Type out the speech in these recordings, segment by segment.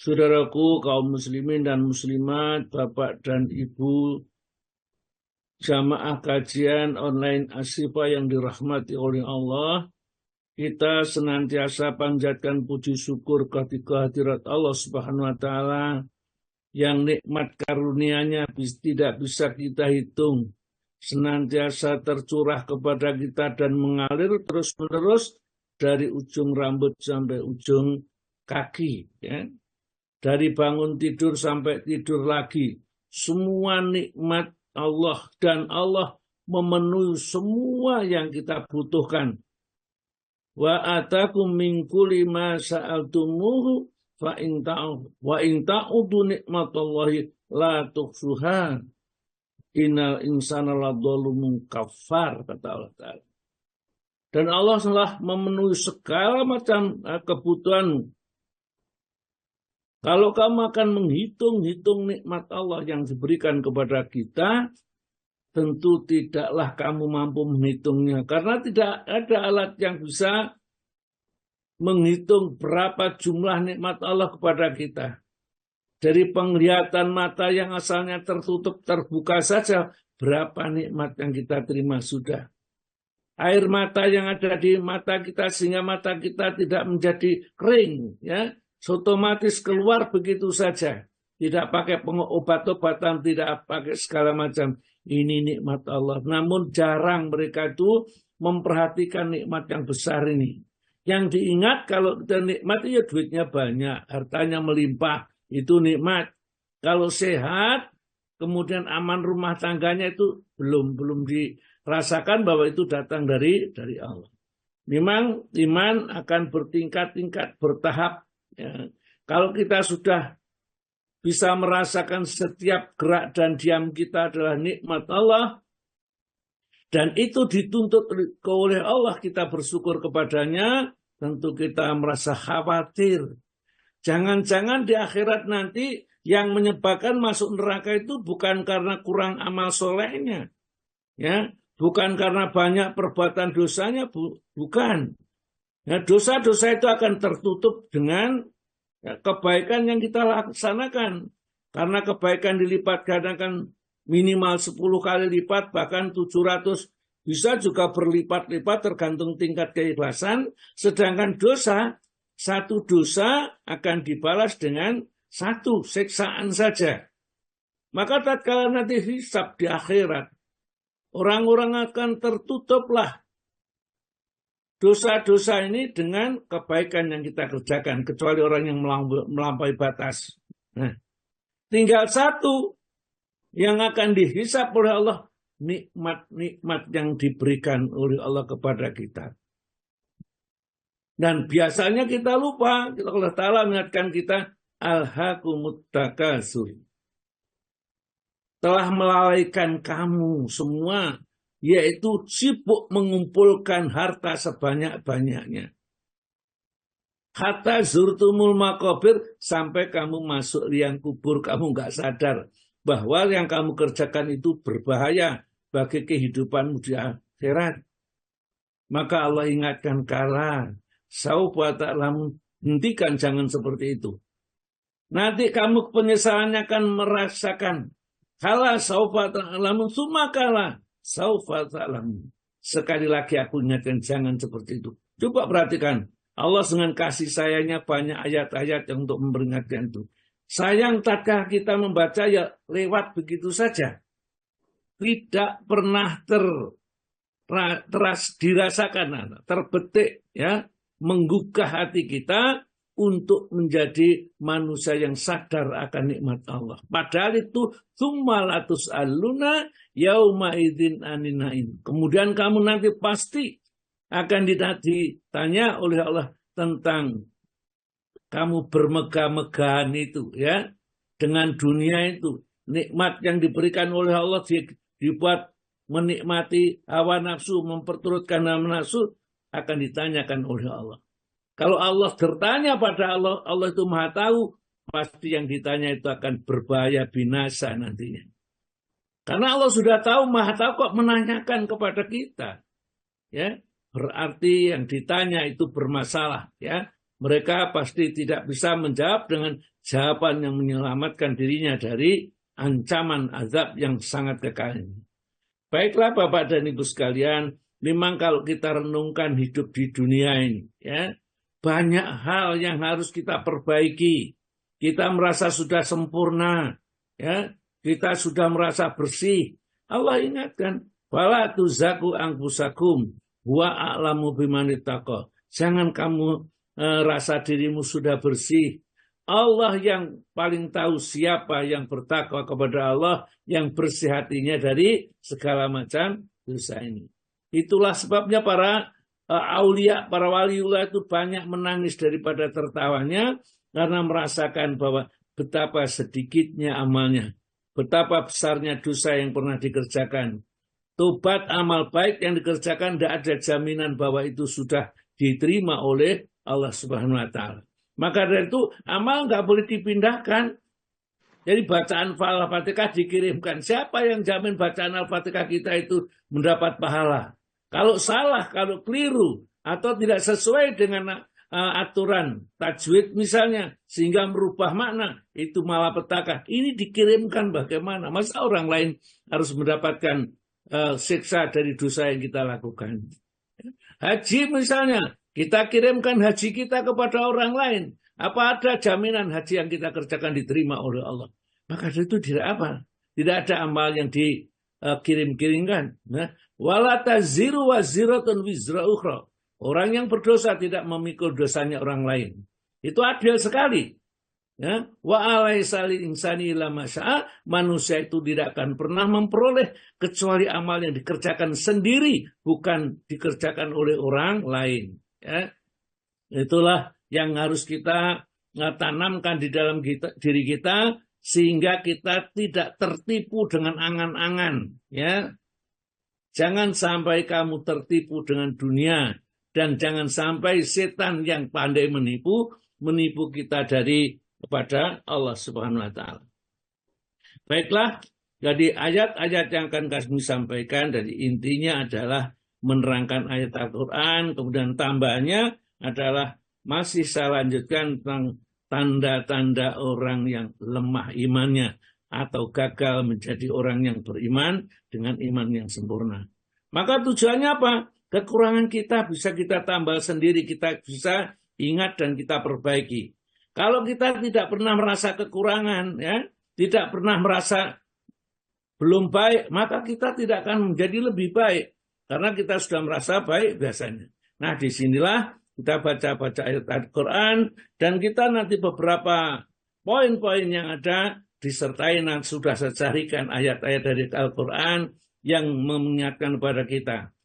Saudaraku kaum muslimin dan muslimat, Bapak dan Ibu, jamaah kajian online Ashifa yang dirahmati oleh Allah, kita senantiasa panjatkan puji syukur kehadirat Allah Subhanahu wa taala yang nikmat karunia-Nya tidak bisa kita hitung, senantiasa tercurah kepada kita dan mengalir terus-menerus dari ujung rambut sampai ujung kaki, ya. Dari bangun tidur sampai tidur lagi, semua nikmat Allah, dan Allah memenuhi semua yang kita butuhkan. Wa atakum min kulli ma sa'altumuhu fa in ta'udu nikmatallahi la tuhsuha innal insana ladzalumun kafar, kata Allah Ta'ala. Dan Allah telah memenuhi segala macam kebutuhanmu. Kalau kamu akan menghitung-hitung nikmat Allah yang diberikan kepada kita, tentu tidaklah kamu mampu menghitungnya. Karena tidak ada alat yang bisa menghitung berapa jumlah nikmat Allah kepada kita. Dari penglihatan mata yang asalnya tertutup, terbuka saja, berapa nikmat yang kita terima sudah. Air mata yang ada di mata kita sehingga mata kita tidak menjadi kering, ya. Otomatis keluar begitu saja. Tidak pakai obat-obatan, tidak pakai segala macam. Ini nikmat Allah. Namun jarang mereka itu memperhatikan nikmat yang besar ini. Yang diingat kalau kita nikmat, ya duitnya banyak, hartanya melimpah. Itu nikmat. Kalau sehat, kemudian aman rumah tangganya, itu belum dirasakan bahwa itu datang dari Allah. Memang iman akan bertingkat-tingkat, bertahap. Ya. Kalau kita sudah bisa merasakan setiap gerak dan diam kita adalah nikmat Allah, dan itu dituntut oleh Allah, kita bersyukur kepadanya, tentu kita merasa khawatir. Jangan-jangan di akhirat nanti yang menyebabkan masuk neraka itu bukan karena kurang amal solehnya, ya, bukan karena banyak perbuatan dosanya, bukan. Nah, dosa-dosa itu akan tertutup dengan kebaikan yang kita laksanakan. Karena kebaikan dilipat gandakan minimal 10 kali lipat, bahkan 700, bisa juga berlipat-lipat tergantung tingkat keikhlasan. Sedangkan dosa, satu dosa akan dibalas dengan satu siksaan saja. Maka tatkala nanti hisab di akhirat, orang-orang akan tertutuplah dosa-dosa ini dengan kebaikan yang kita kerjakan, kecuali orang yang melampaui batas. Nah, tinggal satu yang akan dihisab oleh Allah, nikmat-nikmat yang diberikan oleh Allah kepada kita. Dan biasanya kita lupa, Allah Ta'ala mengingatkan kita, alhaakumut takasur. Telah melalaikan kamu semua, yaitu sibuk mengumpulkan harta sebanyak-banyaknya. Hatta zurtumul maqabir, sampai kamu masuk liang kubur, kamu nggak sadar bahwa yang kamu kerjakan itu berbahaya bagi kehidupanmu di akhirat. Maka Allah ingatkan, kala saufa ta'lamun, hentikan, jangan seperti itu. Nanti kamu penyesalannya akan merasakan. Kala saufa ta'lamun, summa kala saufa ta'lamun. Sekali lagi aku ingatkan, jangan seperti itu. Coba perhatikan, Allah dengan kasih sayangnya banyak ayat-ayat yang untuk memperingatkan itu. Sayang tatkala kita membaca ya lewat begitu saja. Tidak pernah dirasakan, terbetik, ya, menggugah hati kita untuk menjadi manusia yang sadar akan nikmat Allah. Padahal itu tsumalatus aluna yauma idzin aninain. Kemudian kamu nanti pasti akan ditanya oleh Allah tentang kamu bermegah-megahan itu, ya, dengan dunia itu. Nikmat yang diberikan oleh Allah dibuat menikmati hawa nafsu, memperturutkan hawa nafsu, akan ditanyakan oleh Allah. Kalau Allah bertanya pada Allah, Allah itu maha tahu, pasti yang ditanya itu akan berbahaya, binasa nantinya. Karena Allah sudah tahu, maha tahu, kok menanyakan kepada kita. Ya, berarti yang ditanya itu bermasalah, ya. mereka pasti tidak bisa menjawab dengan jawaban yang menyelamatkan dirinya dari ancaman azab yang sangat kekal ini. Baiklah Bapak dan Ibu sekalian, memang kalau kita renungkan hidup di dunia ini, ya, banyak hal yang harus kita perbaiki. Kita merasa sudah sempurna, ya, kita sudah merasa bersih. Allah ingatkan, "Fala tuzaku anfusakum wa a'lamu biman ittaqa." Jangan kamu rasa dirimu sudah bersih. Allah yang paling tahu siapa yang bertakwa kepada Allah, yang bersih hatinya dari segala macam dosa ini. Itulah sebabnya para aulia, para waliullah itu banyak menangis daripada tertawanya karena merasakan bahwa betapa sedikitnya amalnya, betapa besarnya dosa yang pernah dikerjakan. Tobat amal baik yang dikerjakan tidak ada jaminan bahwa itu sudah diterima oleh Allah Subhanahu wa taala. Maka dari itu amal nggak boleh dipindahkan. Jadi bacaan Al-Fatihah dikirimkan. Siapa yang jamin bacaan Al-Fatihah kita itu mendapat pahala? Kalau salah, kalau keliru, atau tidak sesuai dengan aturan tajwid misalnya, sehingga merubah makna, itu malapetaka. Ini dikirimkan bagaimana? Masa orang lain harus mendapatkan siksa dari dosa yang kita lakukan? Haji misalnya, kita kirimkan haji kita kepada orang lain. Apa ada jaminan haji yang kita kerjakan diterima oleh Allah? Maka itu tidak apa. Tidak ada amal yang dikirim-kirimkan. Nah, wala taziru waziratun wizra ukhra. Orang yang berdosa tidak memikul dosanya orang lain. Itu adil sekali. Ya, wa alaisa lil insani illa ma syaa, manusia itu tidak akan pernah memperoleh kecuali amal yang dikerjakan sendiri, bukan dikerjakan oleh orang lain. Ya. Itulah yang harus kita tanamkan di dalam diri kita sehingga kita tidak tertipu dengan angan-angan. Ya. Jangan sampai kamu tertipu dengan dunia dan jangan sampai setan yang pandai menipu kita dari kepada Allah Subhanahu wa taala. Baiklah, jadi ayat-ayat yang akan kami sampaikan dari intinya adalah menerangkan ayat Al-Qur'an, kemudian tambahannya adalah masih saya lanjutkan tentang tanda-tanda orang yang lemah imannya atau gagal menjadi orang yang beriman dengan iman yang sempurna. Maka tujuannya apa? Kekurangan kita bisa kita tambah sendiri, kita bisa ingat dan kita perbaiki. Kalau kita tidak pernah merasa kekurangan, ya, tidak pernah merasa belum baik, maka kita tidak akan menjadi lebih baik. Karena kita sudah merasa baik biasanya. Nah, disinilah kita baca-baca ayat Al-Quran, dan kita nanti beberapa poin-poin yang ada disertai nanti sudah saya carikan ayat-ayat dari Al-Quran yang mengingatkan kepada kita.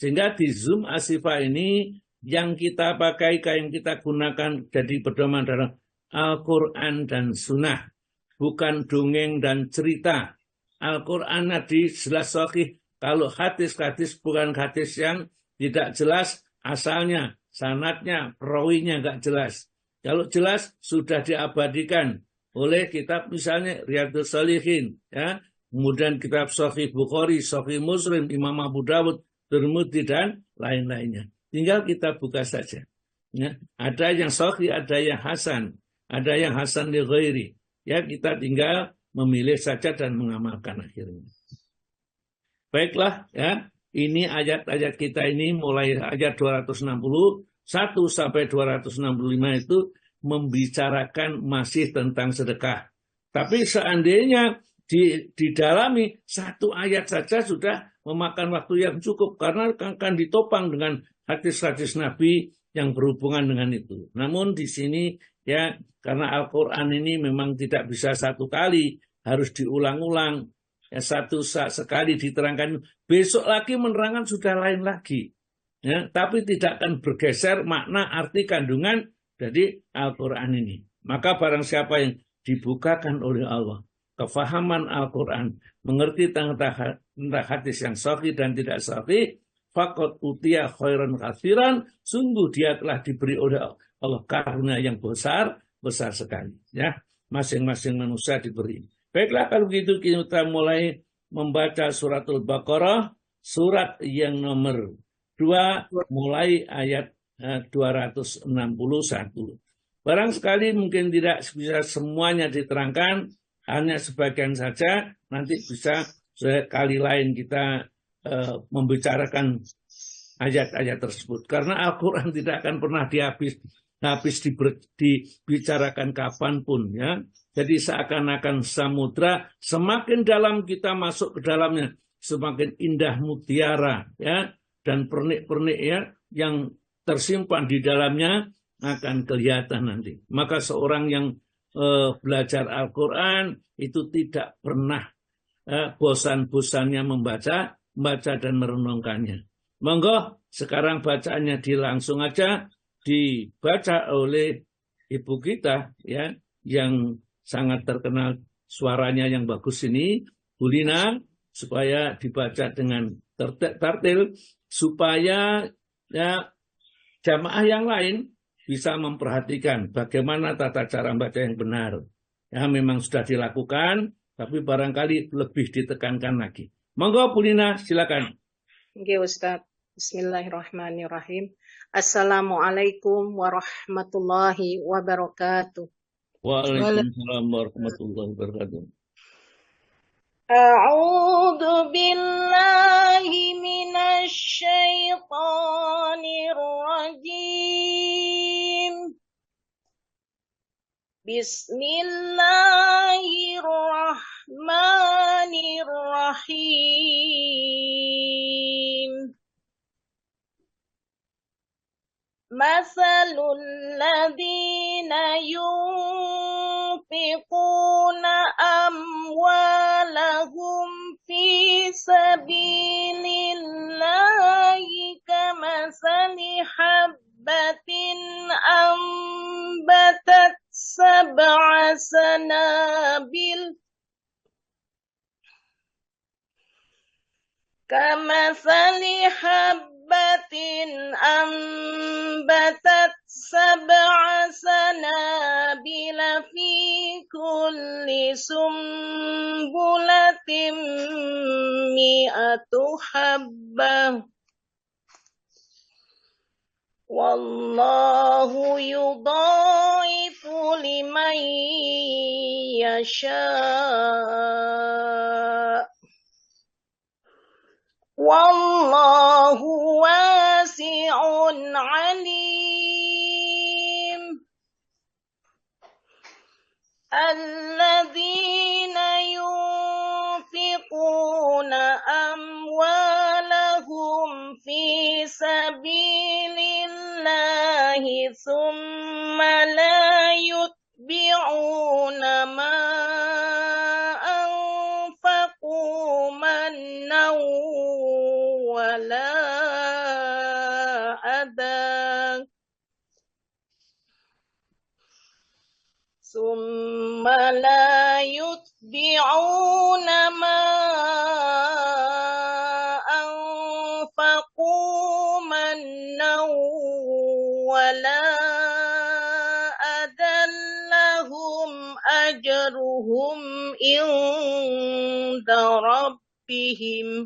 Sehingga di Zoom Ashifa ini yang kita pakai, yang kita gunakan jadi pedoman dalam Al-Quran dan Sunnah, bukan dongeng dan cerita. Al-Quran tadi jelas sahih, kalau hadis-hadis bukan hadis yang tidak jelas asalnya, sanadnya, perawinya nggak jelas. Kalau jelas sudah diabadikan oleh kitab misalnya Riyadhus Shalihin, ya, kemudian kitab Sahih Bukhari, Sahih Muslim, Imam Abu Dawud, Tirmidzi dan lain-lainnya. Tinggal kita buka saja. Ya, ada yang sahih, ada yang hasan, ada yang hasan li ghairi. Ya, kita tinggal memilih saja dan mengamalkan akhirnya. Baiklah, ya. Ini ayat-ayat kita ini mulai ayat 261 sampai 265 itu membicarakan masih tentang sedekah. Tapi seandainya didalami satu ayat saja sudah memakan waktu yang cukup karena akan ditopang dengan hadis-hadis Nabi yang berhubungan dengan itu. Namun di sini ya karena Al-Quran ini memang tidak bisa satu kali, harus diulang-ulang. Ya, satu sekali diterangkan, besok lagi menerangkan sudah lain lagi. Ya, tapi tidak akan bergeser makna arti kandungan dari Al-Quran ini. Maka barang siapa yang dibukakan oleh Allah kefahaman Al-Quran, mengerti tentang hadis yang sahih dan tidak sahih, faqad utiya khairan katsiran, sungguh dia telah diberi oleh Allah karunia yang besar sekali. Ya, masing-masing manusia diberi. Baiklah, kalau begitu kita mulai membaca suratul Baqarah, surat yang nomor 2, mulai ayat 261. Barang sekali mungkin tidak bisa semuanya diterangkan, hanya sebagian saja, nanti bisa sekali lain kita membicarakan ayat-ayat tersebut. Karena Al-Quran tidak akan pernah habis dibicarakan kapanpun, ya. Jadi seakan-akan samudra, semakin dalam kita masuk ke dalamnya, semakin indah mutiara, ya, dan pernik-pernik, ya, yang tersimpan di dalamnya akan kelihatan nanti. Maka seorang yang belajar Al-Quran itu tidak pernah bosan-bosannya membaca dan merenungkannya. Monggo sekarang bacaannya langsung aja dibaca oleh ibu kita, ya, yang sangat terkenal suaranya yang bagus ini, Bu Lina, supaya dibaca dengan tertil supaya, ya, jamaah yang lain bisa memperhatikan bagaimana tata cara membaca yang benar. Ya, memang sudah dilakukan, tapi barangkali lebih ditekankan lagi. Monggo Bu Lina, silakan. Oke, Ustaz. Bismillahirrahmanirrahim. Assalamualaikum warahmatullahi wabarakatuh. Waalaikumsalam warahmatullahi wabarakatuh. A'udzu billahi minasy syaithanir rajim. Bismillahirrahmanirrahim. Masalul ladzina yunfiquna amwalahum fi sabilillahi kamasali habbatin ambatat sab'a sanabil kamasali habbatin ambatat sab'a sanabila fi kulli sumbulatin mi'atu habbah. Wallahu yudha'ifu liman yasha'. Wallahu wasi'un alim. Alladzina yunfiquna amwalahum fi sabilillahi thumma la yutbi'una ma anfaqu mannaw wala adha thumma la yutbi'una ma anfaqu mannaw wala adallahum ajruhum inda rabbihim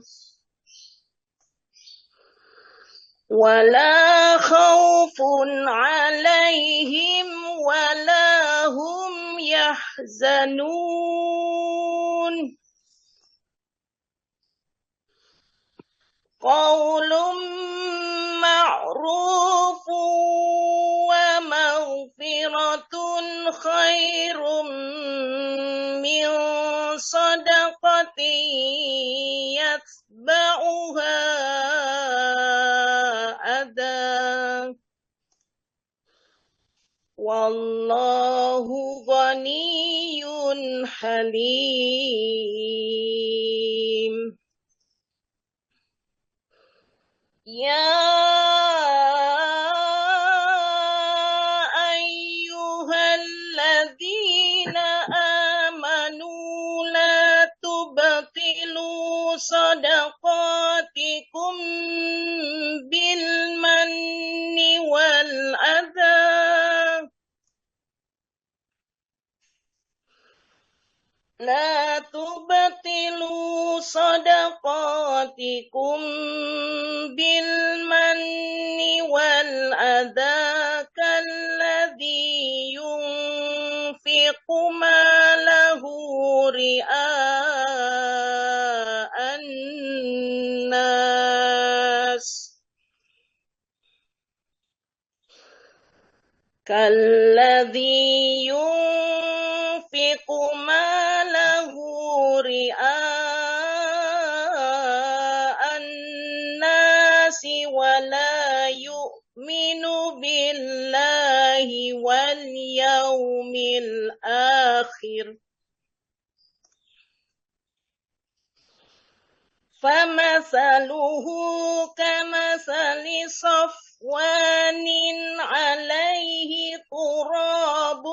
wala khawfun alaihim wala hum yahzanun. Qaulun ma'rufun wa maghfiratun khairum min sadaqatin yatba'uha adha. Wallahu ghaniyyun halim. Ya ayyuhalladzina amanu la tubtilu sadaqatikum bil manni wal adha. La tubtilu صدقاتكم بالمن والأذى كالذي ينفق ماله رئاء الناس كالذي ينفق ماله رئاء الناس ولا يؤمن بالله واليوم الآخر فمثله كمثل صفوان عليه تراب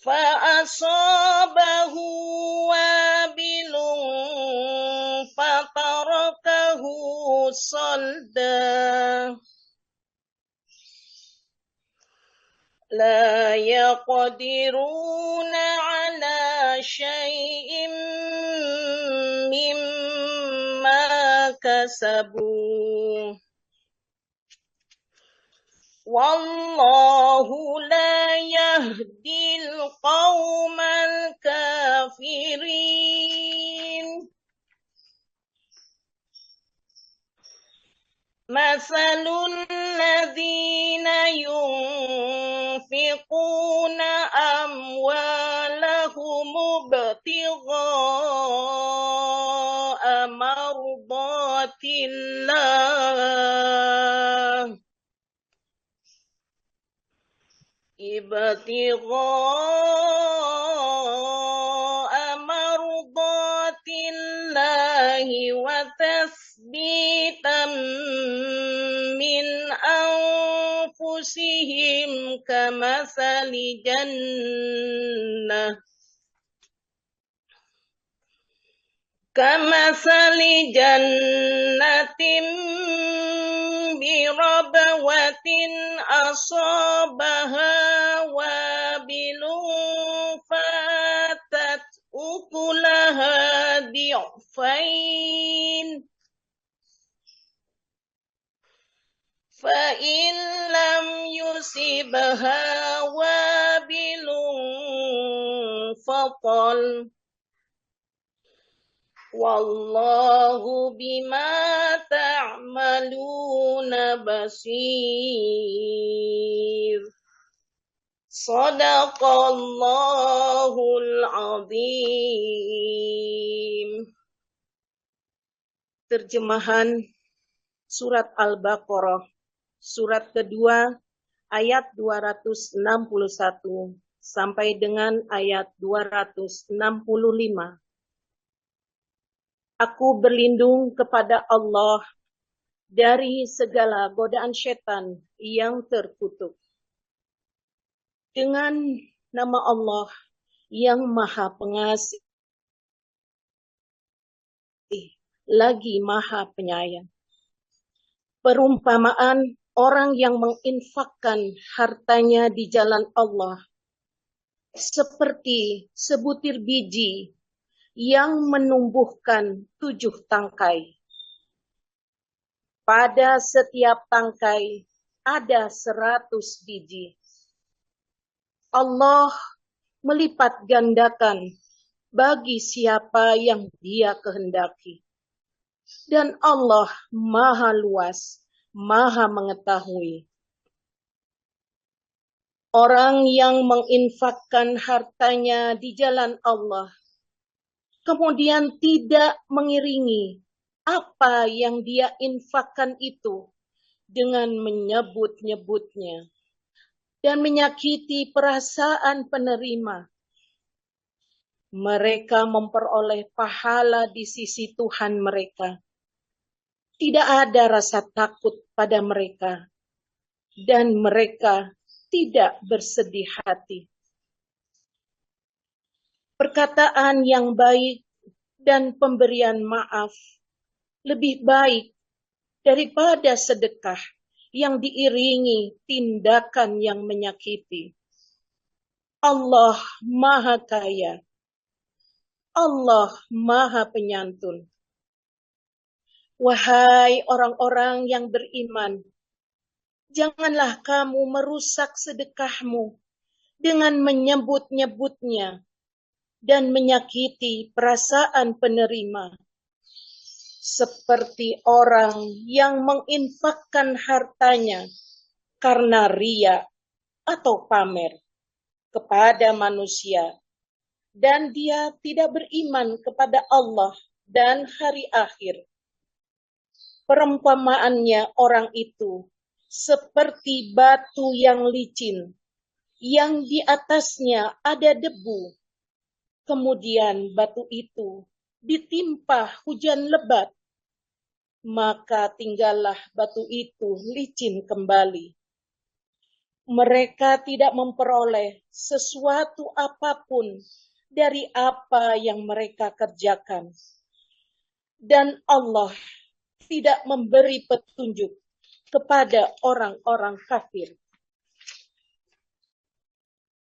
فأصابه وابل فتركه صلدا لا يقدرون على شيء مما كسبوا والله لا يهدي القوم الكافرين مثل الذين ينفقون أموالهم ابتغاء مرضات الله وتثبيتا من أنفسهم كمثل جنة بربوة أصابها وابل فاتت أكلها ضعفين فإن لم يصبها وابل فطل والله بما تعملون بصير Sadaqallahul Azim. Terjemahan Surat Al-Baqarah, surat kedua, ayat 261 sampai dengan ayat 265. Aku berlindung kepada Allah dari segala godaan setan yang terkutuk. Dengan nama Allah yang Maha Pengasih, lagi Maha Penyayang. Perumpamaan orang yang menginfakkan hartanya di jalan Allah seperti sebutir biji yang menumbuhkan 7 tangkai. Pada setiap tangkai ada 100 biji. Allah melipat gandakan bagi siapa yang Dia kehendaki. Dan Allah Maha Luas, Maha Mengetahui. Orang yang menginfakkan hartanya di jalan Allah, kemudian tidak mengiringi apa yang dia infakkan itu dengan menyebut-nyebutnya dan menyakiti perasaan penerima, mereka memperoleh pahala di sisi Tuhan mereka. Tidak ada rasa takut pada mereka, dan mereka tidak bersedih hati. Perkataan yang baik dan pemberian maaf lebih baik daripada sedekah yang diiringi tindakan yang menyakiti. Allah Maha Kaya, Allah Maha Penyantun. Wahai orang-orang yang beriman, janganlah kamu merusak sedekahmu dengan menyebut-nyebutnya dan menyakiti perasaan penerima, seperti orang yang menginfakkan hartanya karena ria atau pamer kepada manusia, dan dia tidak beriman kepada Allah dan hari akhir. Perumpamaannya orang itu seperti batu yang licin, yang di atasnya ada debu. Kemudian batu itu ditimpa hujan lebat, maka tinggallah batu itu licin kembali. Mereka tidak memperoleh sesuatu apapun dari apa yang mereka kerjakan. Dan Allah tidak memberi petunjuk kepada orang-orang kafir.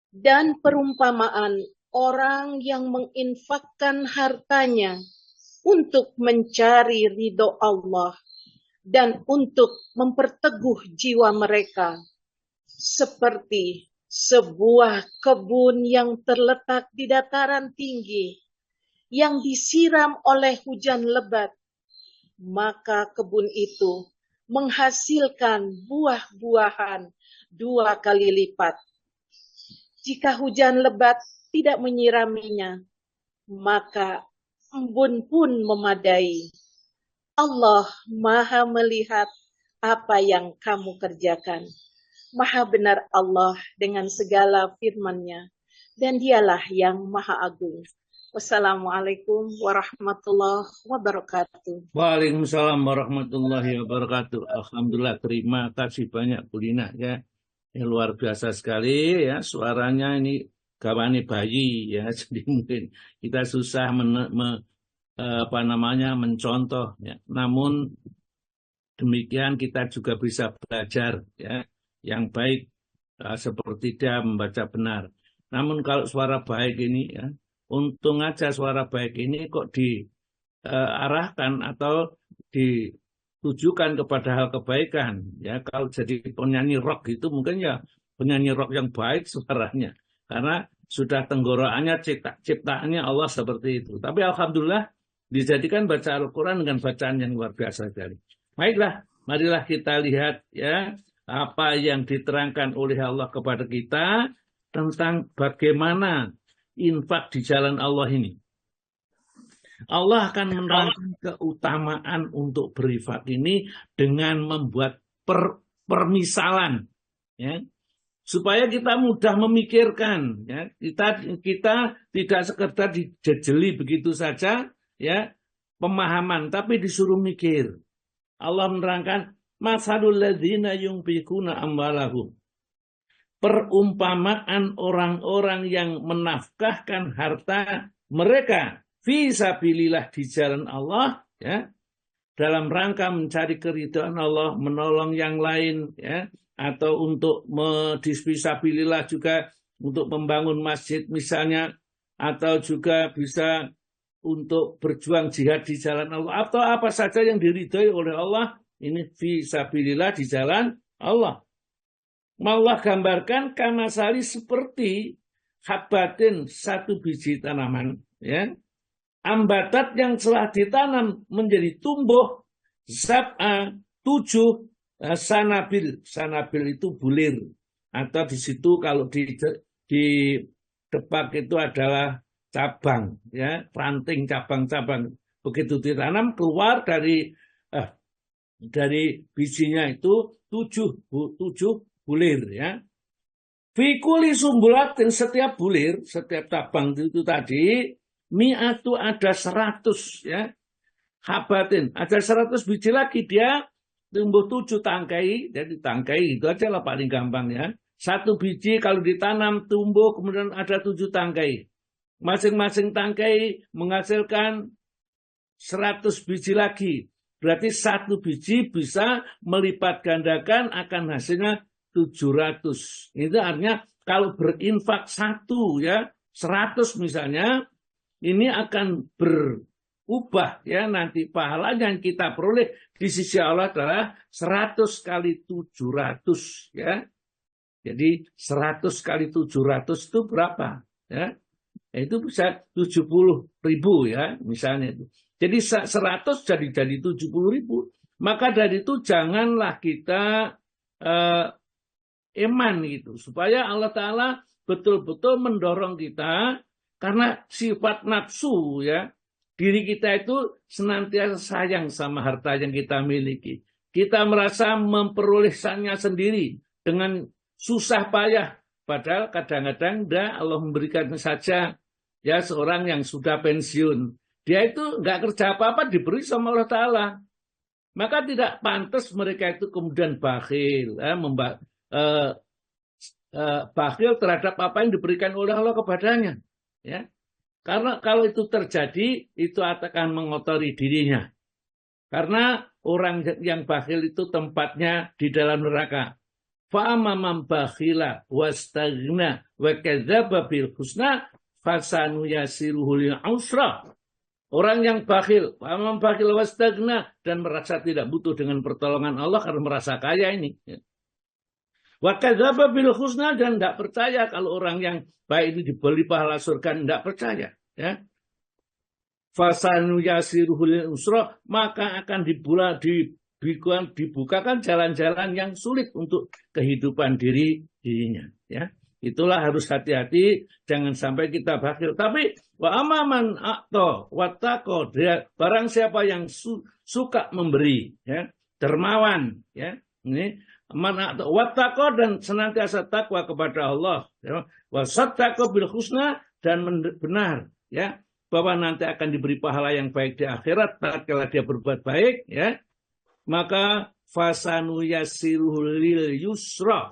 Dan perumpamaan orang yang menginfakkan hartanya untuk mencari ridho Allah dan untuk memperteguh jiwa mereka, seperti sebuah kebun yang terletak di dataran tinggi, yang disiram oleh hujan lebat, maka kebun itu menghasilkan buah-buahan 2 kali lipat. Jika hujan lebat tidak menyiraminya, maka embun pun memadai. Allah Maha melihat apa yang kamu kerjakan. Maha benar Allah dengan segala firman-Nya, dan Dialah yang Maha Agung. Wassalamualaikum warahmatullahi wabarakatuh. Waalaikumsalam warahmatullahi wabarakatuh. Alhamdulillah, terima kasih banyak Bu Lina ya. Luar biasa sekali ya, suaranya ini gawane bayi ya. Jadi mungkin kita susah mencontoh ya. Namun demikian kita juga bisa belajar ya yang baik seperti dia membaca benar. Namun kalau suara baik ini ya, untung aja suara baik ini kok diarahkan atau ditujukan kepada hal kebaikan ya. Kalau jadi penyanyi rock itu mungkin ya penyanyi rock yang baik suaranya karena sudah tenggorokannya ciptaannya Allah seperti itu. Tapi alhamdulillah dijadikan baca Al-Quran dengan bacaan yang luar biasa sekali. Baiklah, marilah kita lihat ya apa yang diterangkan oleh Allah kepada kita tentang bagaimana infak di jalan Allah ini. Allah akan menerangkan keutamaan untuk berinfak ini dengan membuat permisalan ya, supaya kita mudah memikirkan ya. Kita tidak sekedar dijejeli begitu saja ya pemahaman, tapi disuruh mikir. Allah menerangkan masalul ladzina yunfikuna amwalahum, perumpamaan orang-orang yang menafkahkan harta mereka fi sabilillah di jalan Allah ya, dalam rangka mencari keridhaan Allah, menolong yang lain ya, atau untuk fisabilillah juga untuk membangun masjid misalnya, atau juga bisa untuk berjuang jihad di jalan Allah, atau apa saja yang diridhoi oleh Allah, ini fisabilillah di jalan Allah. Allah gambarkan kamasali seperti habbatin, satu biji tanaman ya, ambatat yang telah ditanam menjadi tumbuh 7 sanabil. Sanabil itu bulir, atau di situ kalau di depak itu adalah cabang ya, ranting cabang-cabang. Begitu ditanam keluar dari bijinya itu 7 bulir ya. Fikuli sumbulatin, setiap bulir, setiap cabang itu tadi mi'atu ada 100 ya. Habatin ada 100 biji lagi, dia tumbuh 7 tangkai. Jadi tangkai itu aja lah paling gampang ya. Satu biji kalau ditanam tumbuh kemudian ada 7 tangkai. Masing-masing tangkai menghasilkan 100 biji lagi. Berarti 1 biji bisa melipat gandakan akan hasilnya 700. Itu artinya kalau berinfak 1 ya, 100 misalnya, ini akan berubah ya, nanti pahala yang kita peroleh di sisi Allah adalah 100 kali 700 ya. Jadi 100 kali 700 itu berapa? Ya, itu bisa 70.000 ya, misalnya itu. Jadi 100 jadi 70.000. Maka dari itu janganlah kita eman gitu, supaya Allah Ta'ala betul-betul mendorong kita, karena sifat nafsu ya, diri kita itu senantiasa sayang sama harta yang kita miliki. Kita merasa memperolehkannya sendiri dengan susah payah, padahal kadang-kadang Allah memberikan saja ya, seorang yang sudah pensiun, dia itu nggak kerja apa-apa diberi sama Allah Ta'ala. Maka tidak pantas mereka itu kemudian bakhil ya, bakhil terhadap apa yang diberikan oleh Allah kepadanya ya. Karena kalau itu terjadi, itu akan mengotori dirinya. Karena orang yang bakhil itu tempatnya di dalam neraka. Fa'amma man bakhila wastaghna wa kadzdzaba bil husna fasanu yasiruhu lil usra. Orang yang bakhil, fa'amma man bakhila wastaghna, dan merasa tidak butuh dengan pertolongan Allah karena merasa kaya ini. Wa kadzdzaba bil husna, dan tidak percaya kalau orang yang baik ini diberi pahala surga, tidak percaya ya. Fasanu yasiruhu lil usra, maka akan dibukakan jalan-jalan yang sulit untuk kehidupan dirinya ya. Itulah harus hati-hati, jangan sampai kita bakhil. Tapi wa amaman a'ta wattaqo, barang siapa yang suka memberi ya, dermawan ya, ini man a'ta wattaqo, dan senantiasa takwa kepada Allah ya, wa saddaqo bil husna, dan benar ya, bahwa nanti akan diberi pahala yang baik di akhirat tatkala dia berbuat baik ya. Maka fasanu yasiruhu lil yusra,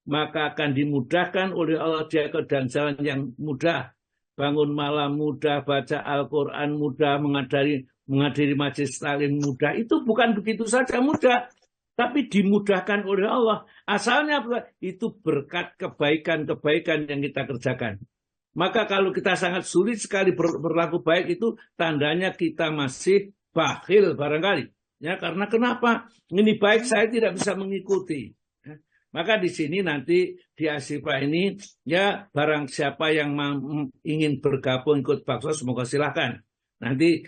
maka akan dimudahkan oleh Allah dia ke jalan yang mudah. Bangun malam mudah, baca Al-Quran mudah, menghadiri majelis taklim mudah. Itu bukan begitu saja mudah, tapi dimudahkan oleh Allah. Asalnya itu berkat kebaikan-kebaikan yang kita kerjakan. Maka kalau kita sangat sulit sekali berlaku baik, itu tandanya kita masih bakhil barangkali. Ya, karena kenapa? Ini baik saya tidak bisa mengikuti. Ya, maka di sini nanti di Asyifa ini ya, barang siapa yang ingin bergabung ikut bakso, semoga silahkan. Nanti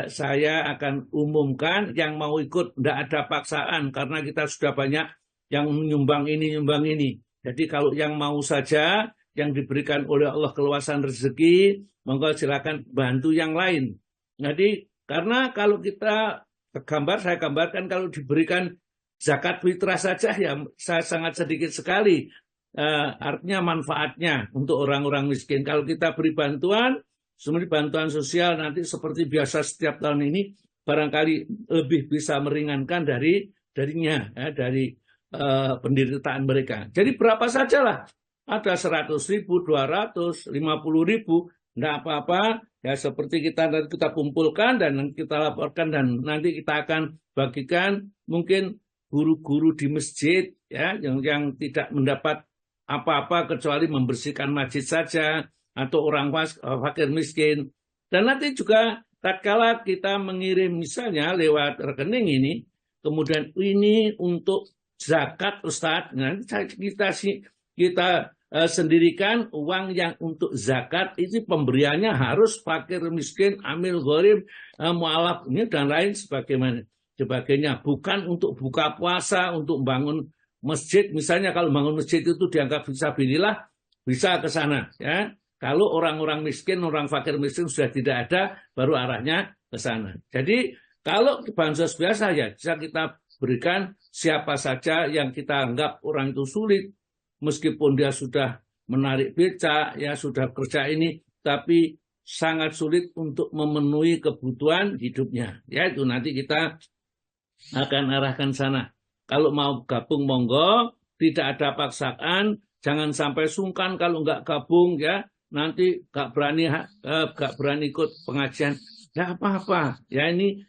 saya akan umumkan yang mau ikut, tidak ada paksaan karena kita sudah banyak yang nyumbang ini. Jadi kalau yang mau saja, yang diberikan oleh Allah keluasan rezeki, monggo silakan bantu yang lain. Jadi karena kalau kita saya gambarkan kalau diberikan zakat fitrah saja ya sangat sedikit sekali artinya manfaatnya untuk orang-orang miskin. Kalau kita beri bantuan, seperti bantuan sosial nanti seperti biasa setiap tahun ini, barangkali lebih bisa meringankan darinya ya, dari penderitaan mereka. Jadi berapa sajalah. Ada 100.000, 200, 50.000, tidak apa-apa. Ya seperti kita kumpulkan dan kita laporkan, dan nanti kita akan bagikan mungkin guru-guru di masjid ya yang tidak mendapat apa-apa kecuali membersihkan masjid saja, atau orang fakir miskin. Dan nanti juga tatkala kita mengirim misalnya lewat rekening ini, kemudian ini untuk zakat Ustadz, nanti kita sendirikan uang yang untuk zakat, itu pemberiannya harus fakir miskin, amil gharib, mu'alaf ini dan lain sebagainya, bukan untuk buka puasa, untuk bangun masjid. Misalnya kalau bangun masjid itu dianggap fisabilillah, bisa ke sana ya. Kalau orang-orang miskin, orang fakir miskin sudah tidak ada, baru arahnya ke sana. Jadi kalau bansos biasa ya bisa kita berikan siapa saja yang kita anggap orang itu sulit. Meskipun dia sudah menarik becak, ya sudah kerja ini, tapi sangat sulit untuk memenuhi kebutuhan hidupnya. Ya itu nanti kita akan arahkan sana. Kalau mau gabung monggo, tidak ada paksaan, jangan sampai sungkan kalau nggak gabung ya, nanti nggak berani ikut pengajian. Nggak apa-apa. Ya ini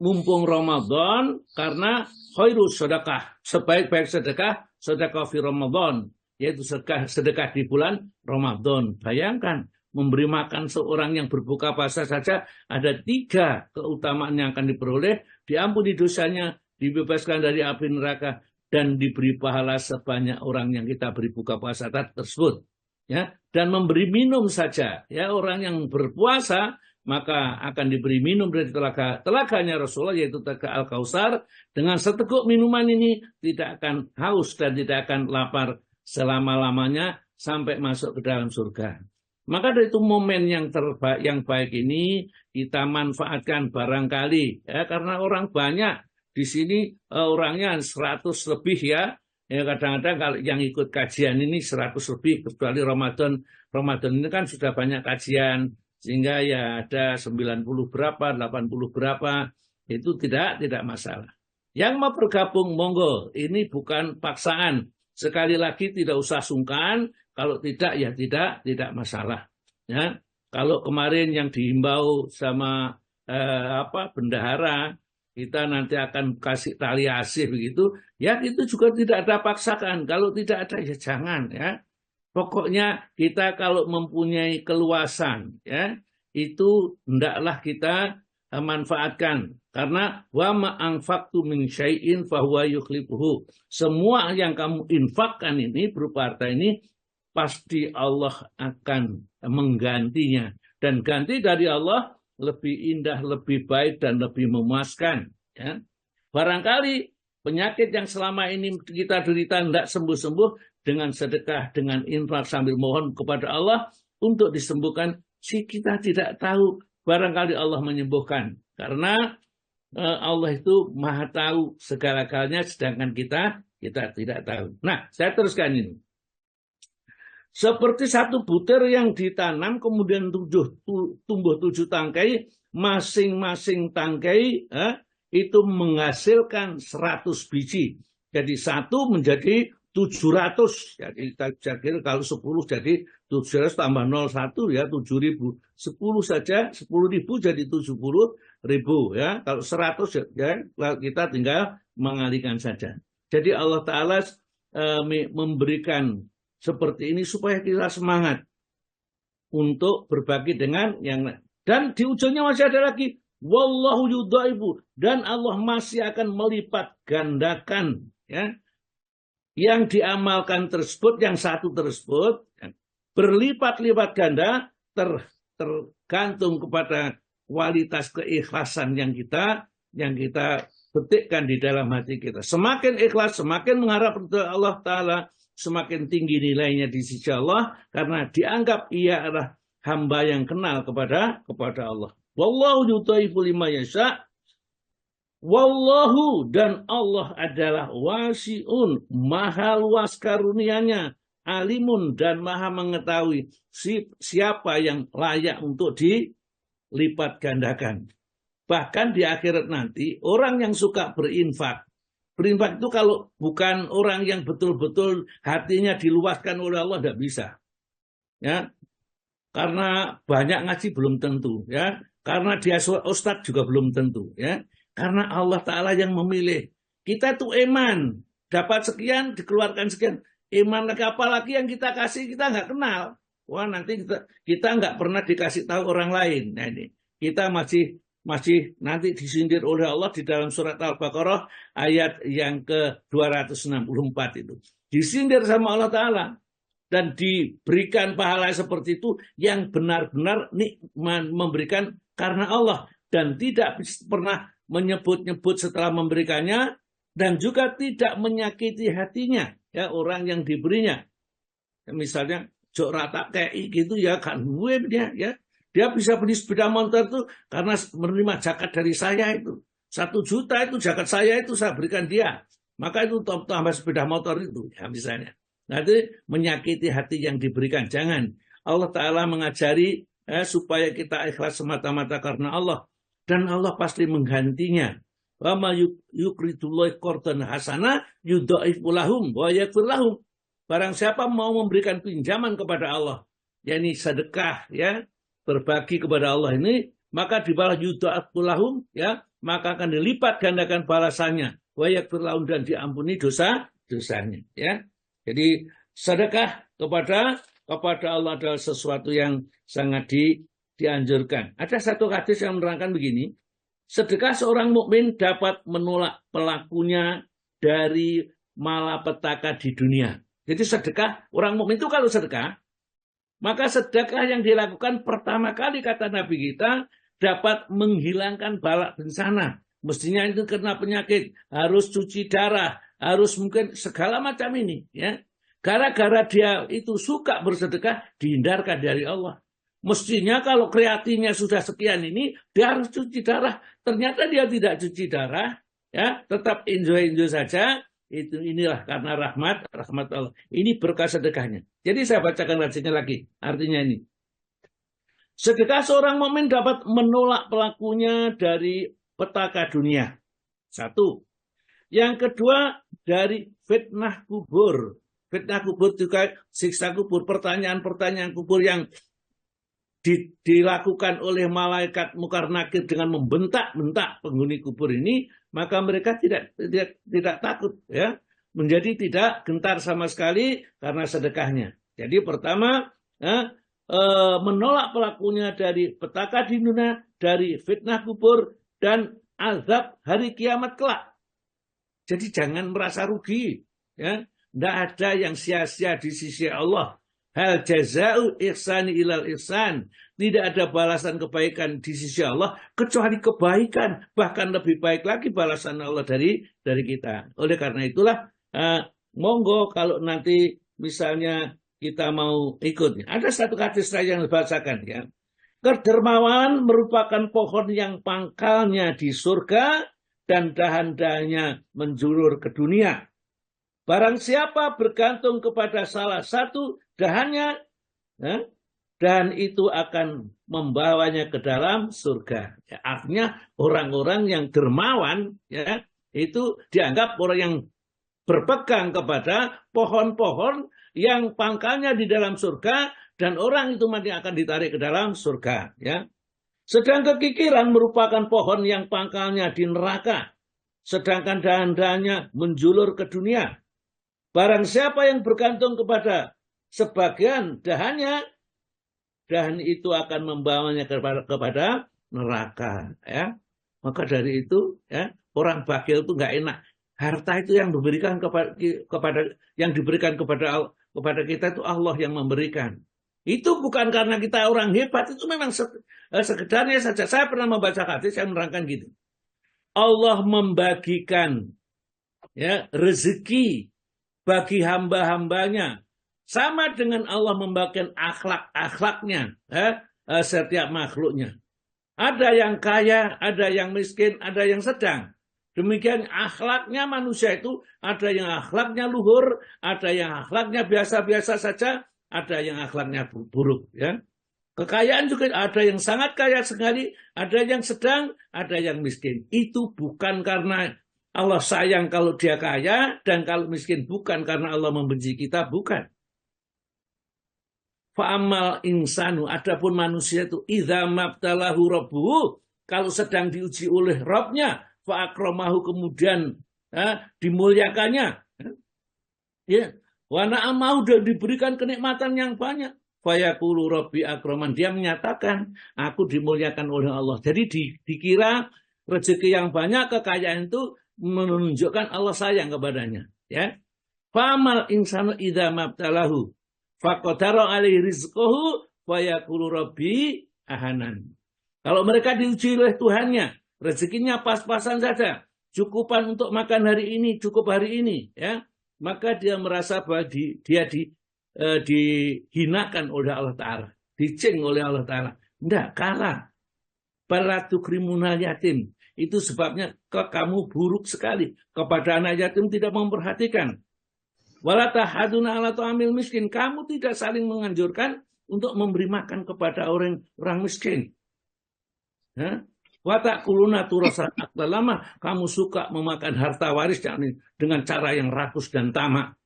mumpung Ramadan, karena khairus sedekah, sebaik-baik sedekah fi Ramadan, yaitu sedekah di bulan Ramadan. Bayangkan, memberi makan seorang yang berbuka puasa saja ada 3 keutamaan yang akan diperoleh: diampuni dosanya, dibebaskan dari api neraka, dan diberi pahala sebanyak orang yang kita beri buka puasa tersebut. Ya, dan memberi minum saja, ya, orang yang berpuasa maka akan diberi minum dari telaganya Rasulullah, yaitu telaga Al-Kautsar. Dengan seteguk minuman ini tidak akan haus dan tidak akan lapar selama-lamanya sampai masuk ke dalam surga. Maka dari itu momen yang terbaik, yang baik ini kita manfaatkan barangkali, ya, karena orang banyak di sini, orangnya 100 lebih, ya. Ya, kadang-kadang kalau yang ikut kajian ini 100 lebih, kecuali Ramadan ini kan sudah banyak kajian, sehingga ya ada 90 berapa, 80 berapa, itu tidak masalah. Yang mau bergabung, monggo, ini bukan paksaan. Sekali lagi tidak usah sungkan, kalau tidak ya tidak masalah. Ya, kalau kemarin yang dihimbau sama bendahara, kita nanti akan kasih tali asih begitu, ya itu juga tidak ada paksakan. Kalau tidak ada ya jangan, ya. Pokoknya kita kalau mempunyai keluasan, ya, itu hendaklah kita manfaatkan, karena wa ma anfaqtu min syai'in fa huwa yukhlifuhu. Semua yang kamu infakkan ini berupa harta ini pasti Allah akan menggantinya, dan ganti dari Allah lebih indah, lebih baik, dan lebih memuaskan. Ya. Barangkali penyakit yang selama ini kita derita tidak sembuh-sembuh, dengan sedekah, dengan infak sambil mohon kepada Allah untuk disembuhkan, si kita tidak tahu. Barangkali Allah menyembuhkan, karena Allah itu maha tahu segala-galanya, sedangkan kita tidak tahu. Nah, saya teruskan ini. Seperti satu butir yang ditanam, kemudian tumbuh 7 tangkai, masing-masing tangkai itu menghasilkan 100 biji. Jadi 1 menjadi 700. Jadi kita kira kalau 10 jadi 700 tambah 01 ya 7.000. 10 saja 10.000 jadi 70.000 ya. Kalau 100 ya kita tinggal mengalihkan saja. Jadi Allah Ta'ala memberikan seperti ini supaya kita semangat untuk berbagi dengan yang lain. Dan di ujungnya masih ada lagi, wallahu yudhaifu, dan Allah masih akan melipat gandakan, ya, yang diamalkan tersebut, yang satu tersebut berlipat-lipat ganda, tergantung kepada kualitas keikhlasan yang kita petikkan di dalam hati kita. Semakin ikhlas, semakin mengharap kepada Allah Ta'ala, semakin tinggi nilainya di sisi Allah, karena dianggap ia adalah hamba yang kenal kepada Allah. Wallahu yudhaifu liman yasha. Wallahu, dan Allah adalah wasi'un, maha luas karunianya, alimun, dan maha mengetahui siapa yang layak untuk dilipat gandakan. Bahkan di akhirat nanti, orang yang suka berinfak itu kalau bukan orang yang betul-betul hatinya diluaskan oleh Allah, tidak bisa. Ya, karena banyak ngaji belum tentu, ya. Karena dia ustadz juga belum tentu, ya. Karena Allah Ta'ala yang memilih. Kita tuh iman, dapat sekian, dikeluarkan sekian. Iman lagi, apalagi yang kita kasih kita nggak kenal. Wah, nanti kita nggak pernah dikasih tahu orang lain. Nah, ini kita masih nanti disindir oleh Allah di dalam surat Al-Baqarah ayat yang ke-264 itu. Disindir sama Allah Ta'ala. Dan diberikan pahala seperti itu yang benar-benar memberikan karena Allah. Dan tidak pernah menyebut-nyebut setelah memberikannya, dan juga tidak menyakiti hatinya, ya, orang yang diberinya. Misalnya jok rata kei gitu, ya kan gue dia bisa beli sepeda motor itu karena menerima zakat dari saya itu 1 juta, itu zakat saya itu saya berikan dia, maka itu tambah sepeda motor itu, ya, misalnya. Nanti menyakiti hati yang diberikan, jangan. Allah Ta'ala mengajari supaya kita ikhlas semata-mata karena Allah. Dan Allah pasti menggantinya. Wa ma yukridullahi qardan hasana yudhaifu lahum wa yaghfir lahum. Barang siapa mau memberikan pinjaman kepada Allah, yakni sedekah, ya, berbagi kepada Allah ini, maka dibalas yudhaifu lahum, ya, maka akan dilipat gandakan balasannya. Wa yaghfir lahum, dan diampuni dosanya. Ya. Jadi sedekah kepada Allah adalah sesuatu yang sangat dianjurkan. Ada satu hadis yang menerangkan begini, sedekah seorang mukmin dapat menolak pelakunya dari malapetaka di dunia. Jadi sedekah, orang mukmin itu kalau sedekah, maka sedekah yang dilakukan pertama kali kata Nabi kita dapat menghilangkan bala bencana. Mestinya itu kena penyakit, harus cuci darah, harus mungkin segala macam ini, ya. Gara-gara dia itu suka bersedekah, dihindarkan dari Allah. Mestinya kalau kreatinnya sudah sekian ini, dia harus cuci darah. Ternyata dia tidak cuci darah, ya, tetap enjoy saja. Inilah karena rahmat Allah. Ini berkah sedekahnya. Jadi saya bacakan hadisnya lagi. Artinya ini, sedekah seorang mukmin dapat menolak pelakunya dari petaka dunia. Satu. Yang kedua, dari fitnah kubur. Fitnah kubur juga siksa kubur, pertanyaan-pertanyaan kubur yang dilakukan oleh malaikat Munkar Nakir dengan membentak-bentak penghuni kubur ini, maka mereka tidak takut, ya, menjadi tidak gentar sama sekali karena sedekahnya. Jadi pertama, menolak pelakunya dari petaka di dunia, dari fitnah kubur, dan azab hari kiamat kelak. Jadi jangan merasa rugi, ya. Tidak ada yang sia-sia di sisi Allah. Hal jaza'u ihsani ilal ihsan. Tidak ada balasan kebaikan di sisi Allah kecuali kebaikan. Bahkan lebih baik lagi balasan Allah dari kita. Oleh karena itulah, monggo kalau nanti misalnya kita mau ikut. Ada satu hadis saya yang dibacakan, ya. Kedermawan merupakan pohon yang pangkalnya di surga dan dahan-dahannya menjulur ke dunia. Barang siapa bergantung kepada salah satu dahannya, dahan itu akan membawanya ke dalam surga. Ya, artinya orang-orang yang dermawan, ya, itu dianggap orang yang berpegang kepada pohon-pohon yang pangkalnya di dalam surga, dan orang itu nanti akan ditarik ke dalam surga. Ya. Sedang kekikiran merupakan pohon yang pangkalnya di neraka, sedangkan dahan-dahannya menjulur ke dunia. Barang siapa yang bergantung kepada sebagian dahannya, dahan itu akan membawanya kepada neraka. Ya. Maka dari itu, ya, orang bagil itu nggak enak. Harta itu yang diberikan kepada kita itu Allah yang memberikan. Itu bukan karena kita orang hebat, itu memang sekedarnya saja. Saya pernah membaca hadis yang menerangkan gitu. Allah membagikan, ya, rezeki bagi hamba-hambanya sama dengan Allah membagikan akhlak-akhlaknya, setiap makhluknya. Ada yang kaya, ada yang miskin, ada yang sedang. Demikian akhlaknya manusia itu, ada yang akhlaknya luhur, ada yang akhlaknya biasa-biasa saja, ada yang akhlaknya buruk. Ya. Kekayaan juga ada yang sangat kaya sekali, ada yang sedang, ada yang miskin. Itu bukan karena Allah sayang kalau dia kaya, dan kalau miskin bukan karena Allah membenci kita, bukan. Fa'amal insanu, adapun manusia itu, idza mabtalahu rabbuhu, kalau sedang diuji oleh Rabbnya, fa'akramahu, kemudian dimuliakannya, ya, wa na'amahu, dan diberikan kenikmatan yang banyak, fayaqulu rabbi akraman, dia menyatakan aku dimuliakan oleh Allah. Jadi dikira rezeki yang banyak, kekayaan itu menunjukkan Allah sayang kepadanya, ya. Fa'amal insanu idza mabtalahu faqadara alaihi rizqahu wa yaqulu rabbi ahanan. Kalau mereka diuji oleh Tuhannya, rezekinya pas-pasan saja, cukupan untuk makan hari ini, cukup hari ini, ya, maka dia merasa bahwa dia dihinakan oleh Allah Ta'ala, diceng oleh Allah Ta'ala. Tidak, kalah. Bala tukrimunal yatim. Itu sebabnya kamu buruk sekali. Kepada anak yatim tidak memperhatikan. Wala tahaduna ala ta'amil miskin. Kamu tidak saling menganjurkan untuk memberi makan kepada orang miskin. Wa ta'kuluna turasa akla lama. Kamu suka memakan harta waris dengan cara yang rakus dan tamak.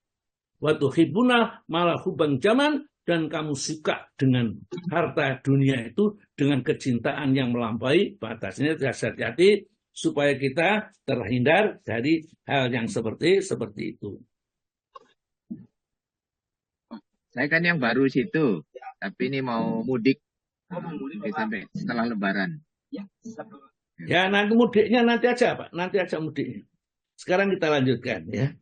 Wa tuhibbuna malah hubang zaman. Dan kamu suka dengan harta dunia itu dengan kecintaan yang melampaui batasnya. Hati-hati supaya kita terhindar dari hal yang seperti itu. Saya kan yang baru situ, tapi ini mau mudik sampai setelah Lebaran. Ya, nanti mudiknya nanti aja, Pak. Nanti aja mudiknya. Sekarang kita lanjutkan ya.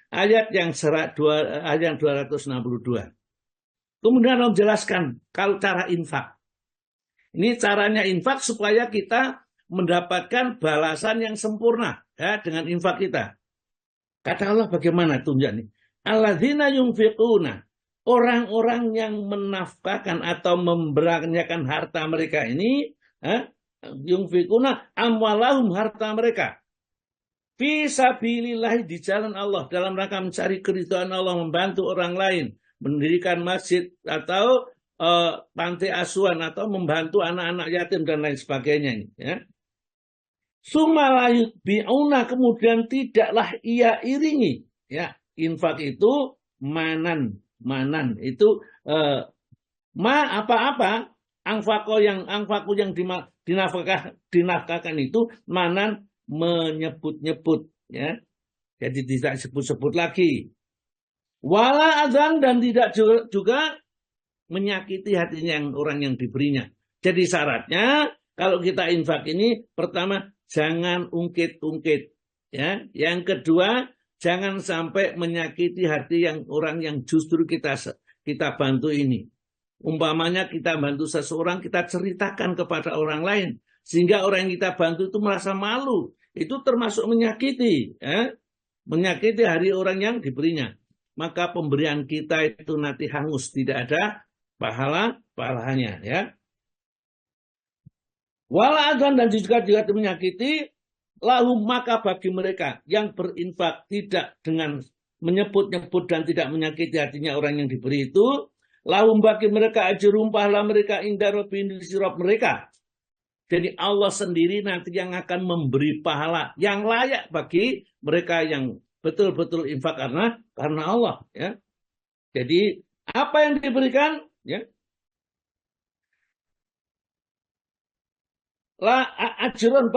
Ayat yang 262. Kemudian Allah menjelaskan kalau cara infak. Ini caranya infak supaya kita mendapatkan balasan yang sempurna ya dengan infak kita. Kata Allah bagaimana tunjuknya? Alladzina yunfiquna, orang-orang yang menafkahkan atau membelanjakan harta mereka ini, yunfiquna amwalahum, harta mereka fi sabilillah, di jalan Allah, dalam rangka mencari keridhaan Allah, membantu orang lain, mendirikan masjid atau panti asuhan atau membantu anak-anak yatim dan lain sebagainya ya. Sumalayut bi'una, kemudian tidaklah ia iringi ya. Infak itu manan itu apa-apa angfaku yang dinafkahkan itu manan, menyebut-nyebut ya. Jadi tidak sebut-sebut lagi. Wala adzan, dan tidak juga menyakiti hatinya orang yang diberinya. Jadi syaratnya kalau kita infak ini, pertama jangan ungkit-ungkit ya. Yang kedua, jangan sampai menyakiti hati orang yang justru kita bantu ini. Umpamanya kita bantu seseorang, kita ceritakan kepada orang lain sehingga orang yang kita bantu itu merasa malu. Itu termasuk menyakiti ya. Menyakiti hari orang yang diberinya. Maka pemberian kita itu nanti hangus, tidak ada pahalanya ya. Wala adzan, dan juga menyakiti lahum, maka bagi mereka yang berinfak tidak dengan menyebut-nyebut dan tidak menyakiti hatinya orang yang diberi itu, lahum, bagi mereka ajrum, pahala mereka inda rabbihim, di sisi Rabb mereka. Jadi Allah sendiri nanti yang akan memberi pahala yang layak bagi mereka yang betul-betul infak karena Allah ya. Jadi apa yang diberikan ya, la ajrun,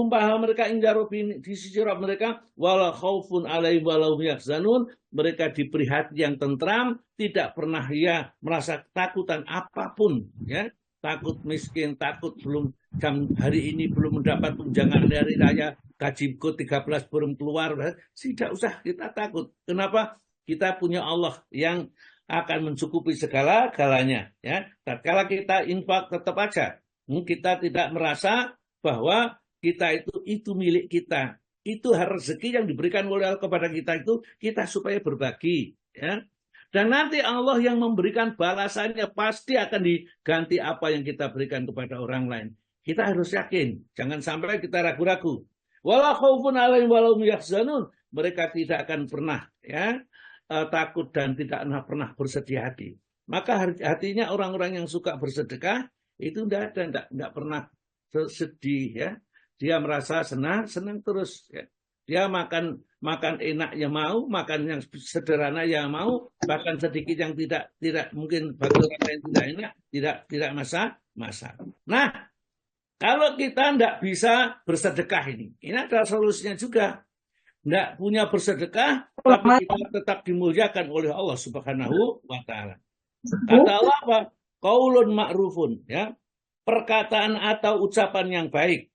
pahala mereka inda rabbihim, di sisi Rabb mereka, wala khaufun alaihim wala hum yahzanun, mereka diberi hati yang tentram, tidak pernah ya merasa ketakutan apapun ya. Takut miskin, takut belum jam hari ini belum mendapat tunjangan dari raya, gajiku 13 belum keluar, tidak usah kita takut. Kenapa? Kita punya Allah yang akan mencukupi segala-galanya ya. Tatkala kita infak tetap aja kita tidak merasa bahwa kita itu milik kita. Itu rezeki yang diberikan oleh Allah kepada kita, itu kita supaya berbagi ya. Dan nanti Allah yang memberikan balasannya pasti akan diganti apa yang kita berikan kepada orang lain. Kita harus yakin, jangan sampai kita ragu-ragu. Wala khaufun alaihim wala hum yahzanun, mereka tidak akan pernah ya takut dan tidak pernah bersedih hati. Maka hatinya orang-orang yang suka bersedekah itu tidak pernah sedih ya. Dia merasa senang terus ya. Dia makan enak ya mau, makan yang sederhana ya mau, bahkan sedikit yang tidak mungkin bagi orang lain tidak enak, tidak masalah. Nah, kalau kita tidak bisa bersedekah ini adalah solusinya juga. Tidak punya bersedekah, tapi kita tetap dimuliakan oleh Allah Subhanahu wa Ta'ala. Kata Allah apa? Qaulun ma'rufun ya. Perkataan atau ucapan yang baik.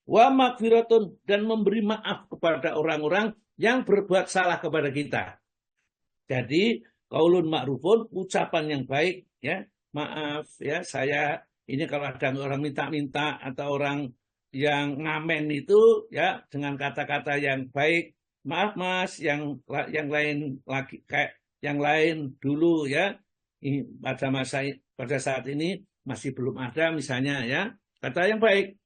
Wa magfiratun, dan memberi maaf kepada orang-orang yang berbuat salah kepada kita. Jadi qaulun ma'rufun, ucapan yang baik ya. Maaf ya, saya ini kalau ada orang minta-minta atau orang yang ngamen itu ya dengan kata-kata yang baik. Maaf Mas, yang lain lagi kayak yang lain dulu ya. Pada saat ini masih belum ada misalnya ya. Kata yang baik.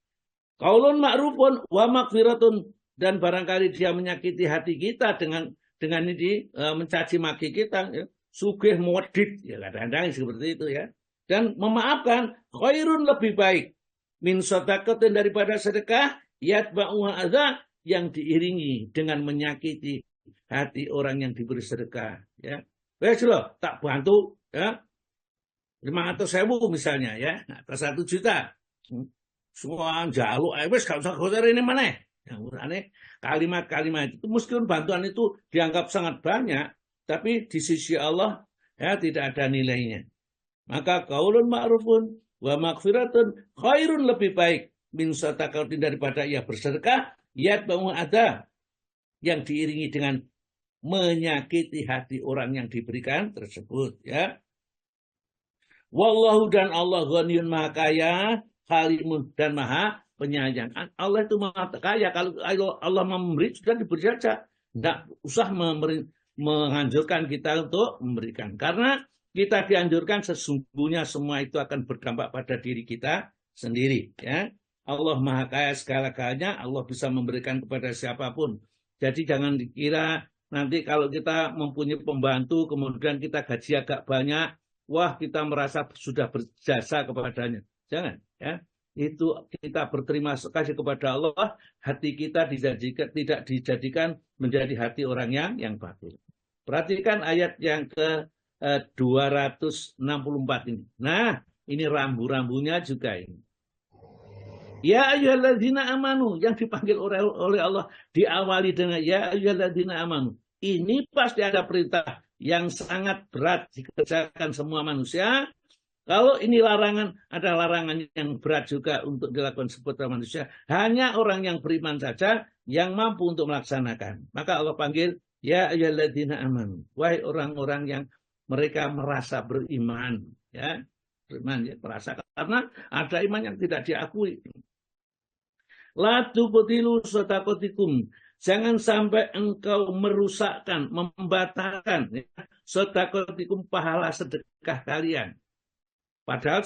Qaulun ma'rufun wa magfiratun, dan barangkali dia menyakiti hati kita dengan ini mencaci maki kita ya. Sugih modit ya, kadang-kadang seperti itu ya. Dan memaafkan khairun, lebih baik min sadaqatin, daripada sedekah yatba'uha adza, yang diiringi dengan menyakiti hati orang yang diberi sedekah ya. Wes loh, tak bantu ya 500.000 misalnya ya, atau 1 juta. Semua jaluk, wes gak usah gotor ini mana. Yang aneh, kalimat-kalimat itu meskipun bantuan itu dianggap sangat banyak, tapi di sisi Allah ya tidak ada nilainya. Maka qaulun ma'rufun wa maghfiratun khairun, lebih baik min sadaqatin daripada ia bersedekah yatba'u ada yang diiringi dengan menyakiti hati orang yang diberikan tersebut, ya. Wallahu, dan Allah ghaniyun, maha kaya, halimun, dan maha penyayang. Allah itu maha kaya. Kalau Allah memberi, sudah diberi saja. Tidak usah menganjurkan kita untuk memberikan. Karena kita dianjurkan, sesungguhnya semua itu akan berdampak pada diri kita sendiri, ya. Allah maha kaya segala-galanya, Allah bisa memberikan kepada siapapun. Jadi jangan dikira nanti kalau kita mempunyai pembantu, kemudian kita gaji agak banyak, wah kita merasa sudah berjasa kepadanya. Jangan, ya. Itu kita berterima kasih kepada Allah, hati kita tidak dijadikan menjadi hati orang yang batil. Perhatikan ayat yang ke 264 ini. Nah, ini rambu-rambunya juga ini. Ya ayyuhalladzina amanu, yang dipanggil oleh Allah diawali dengan ya ayyuhalladzina amanu. Ini pasti ada perintah yang sangat berat dikerjakan semua manusia. Kalau ini larangan, ada larangan yang berat juga untuk dilakukan seputar manusia. Hanya orang yang beriman saja yang mampu untuk melaksanakan. Maka Allah panggil ya ayyuhalladzina amanu, wahai orang-orang yang mereka merasa beriman, ya. Beriman, ya, merasa, karena ada iman yang tidak diakui. La tubtilu shadaqatikum, jangan sampai engkau merusakkan, membatalkan, ya, shadaqatikum, pahala sedekah kalian. Padahal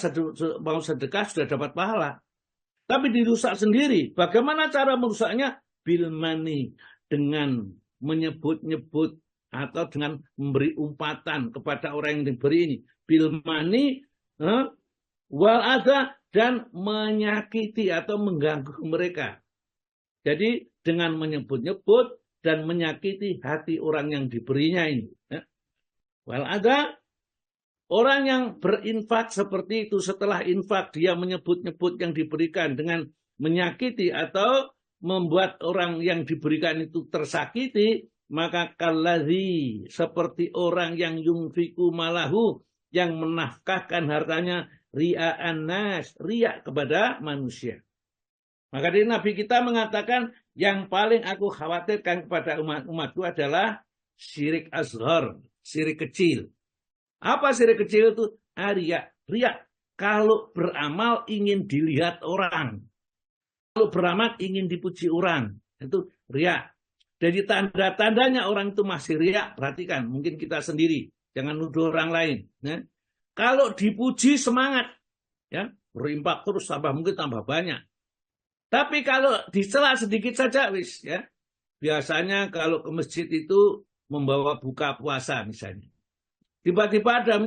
mau sedekah sudah dapat pahala, tapi dirusak sendiri. Bagaimana cara merusaknya? Bil mani, dengan menyebut-nyebut atau dengan memberi umpatan kepada orang yang diberi ini. Bil mani wal adha, dan menyakiti atau mengganggu mereka. Jadi dengan menyebut-nyebut dan menyakiti hati orang yang diberinya ini. Wal adha, orang yang berinfak seperti itu, setelah infak dia menyebut-nyebut yang diberikan dengan menyakiti atau membuat orang yang diberikan itu tersakiti, maka kalladzi, seperti orang yang yunfiku malahu, yang menafkahkan hartanya ria'an nas, riak kepada manusia. Maka dari Nabi kita mengatakan, yang paling aku khawatirkan kepada umatku adalah syirik asghar, syirik kecil. Apa syirik kecil itu? Riak. Riak. Kalau beramal ingin dilihat orang. Kalau beramal ingin dipuji orang. Itu riak. Jadi tanda-tandanya orang itu masih riak, perhatikan. Mungkin kita sendiri. Jangan nuduh orang lain. Ya. Kalau dipuji semangat, ya, berinfak terus mungkin tambah banyak. Tapi kalau dicela sedikit saja, wis, ya. Biasanya kalau ke masjid itu membawa buka puasa misalnya. Tiba-tiba ada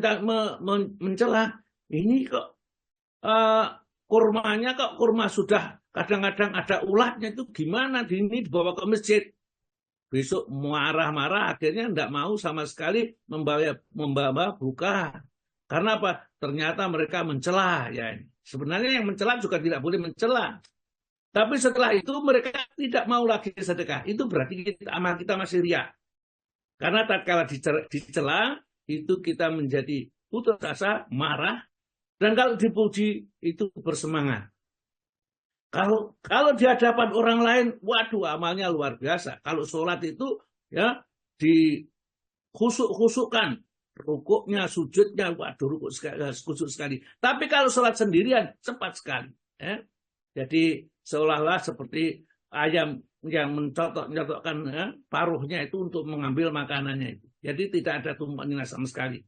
mencela, ini kok kurmanya kok kurma sudah kadang-kadang ada ulatnya, itu gimana ini dibawa ke masjid? Besok marah-marah, akhirnya tidak mau sama sekali membawa buka. Karena apa? Ternyata mereka mencela, ya. Sebenarnya yang mencela juga tidak boleh mencela. Tapi setelah itu mereka tidak mau lagi sedekah. Itu berarti amal kita masih riya. Karena tatkala dicela, itu kita menjadi putus asa, marah, dan kalau dipuji itu bersemangat. Kalau di hadapan orang lain, waduh, amalnya luar biasa. Kalau sholat itu, ya, dikhusuk-khusukkan, rukuknya, sujudnya, waduh, khusuk sekali. Tapi kalau sholat sendirian, cepat sekali. Ya. Jadi seolah-olah seperti ayam yang mencotokkan, ya, paruhnya itu untuk mengambil makanannya itu. Jadi tidak ada tumak ninah sama sekali.